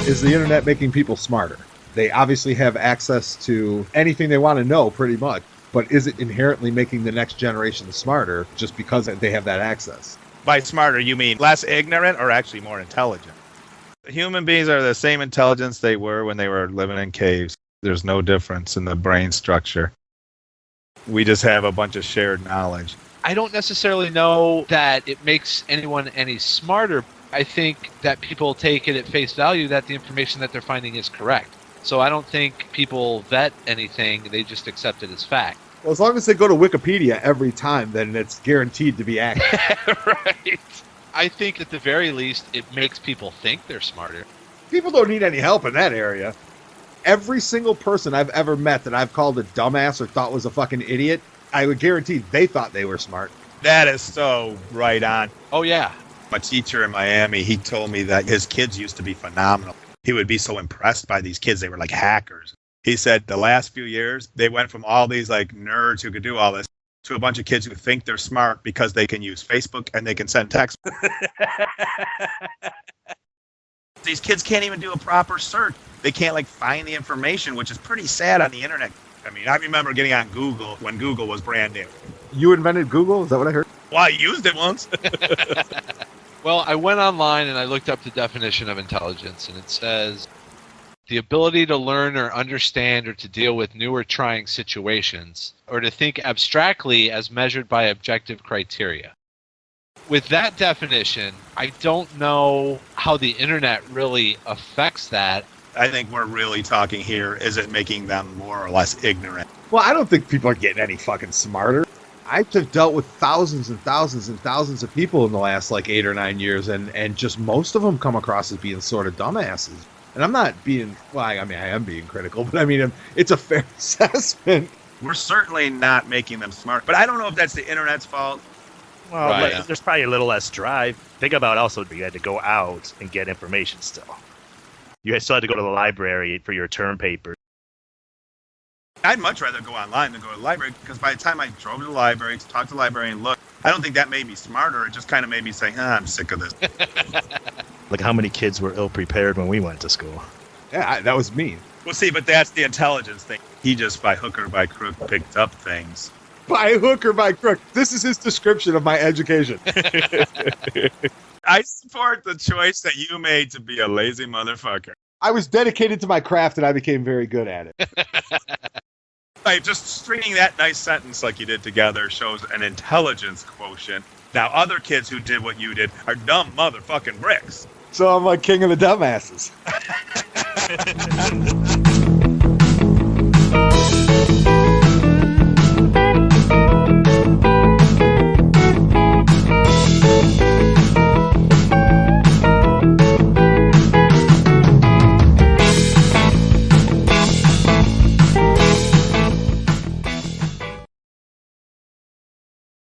Is the internet making people smarter? They obviously have access to anything they want to know pretty much, but is it inherently making the next generation smarter just because they have that access? By smarter, you mean less ignorant or actually more intelligent? Human beings are the same intelligence they were when they were living in caves. There's no difference in the brain structure. We just have a bunch of shared knowledge. I don't necessarily know that it makes anyone any smarter. I think that people take it at face value that the information that they're finding is correct. So I don't think people vet anything, they just accept it as fact. Well, as long as they go to Wikipedia every time, then it's guaranteed to be accurate. Right. I think at the very least, it makes people think they're smarter. People don't need any help in that area. Every single person I've ever met that I've called a dumbass or thought was a fucking idiot, I would guarantee they thought they were smart. That is so right on. Oh, yeah. My teacher in Miami, he told me that his kids used to be phenomenal. He would be so impressed by these kids. They were like hackers. He said the last few years, they went from all these like nerds who could do all this to a bunch of kids who think they're smart because they can use Facebook and they can send text. These kids can't even do a proper search. They can't like find the information, which is pretty sad on the internet. I mean, I remember getting on Google when Google was brand new. You invented Google? Is that what I heard? Well, I used it once. Well, I went online and I looked up the definition of intelligence, and it says the ability to learn or understand or to deal with new or trying situations, or to think abstractly as measured by objective criteria. With that definition, I don't know how the internet really affects that. I think we're really talking here, is it making them more or less ignorant? Well, I don't think people are getting any fucking smarter. I've just dealt with thousands and thousands and thousands of people in the last like 8 or 9 years, and just most of them come across as being sort of dumbasses. And I'm not being, well, I mean, I am being critical, but I mean, it's a fair assessment. We're certainly not making them smart, but I don't know if that's the internet's fault. Well, Right. there's probably a little less drive. Think about also you had to go out and get information still. You still had to go to the library for your term paper. I'd much rather go online than go to the library, because by the time I drove to the library to talk to the librarian, look, I don't think that made me smarter. It just kind of made me say, I'm sick of this. Like how many kids were ill-prepared when we went to school. Yeah, that was me. Well, see, but that's the intelligence thing. He just, by hook or by crook, picked up things. By hook or by crook. This is his description of my education. I support the choice that you made to be a lazy motherfucker. I was dedicated to my craft and I became very good at it. Like, just stringing that nice sentence like you did together shows an intelligence quotient. Now, other kids who did what you did are dumb motherfucking bricks. So I'm like king of the dumbasses.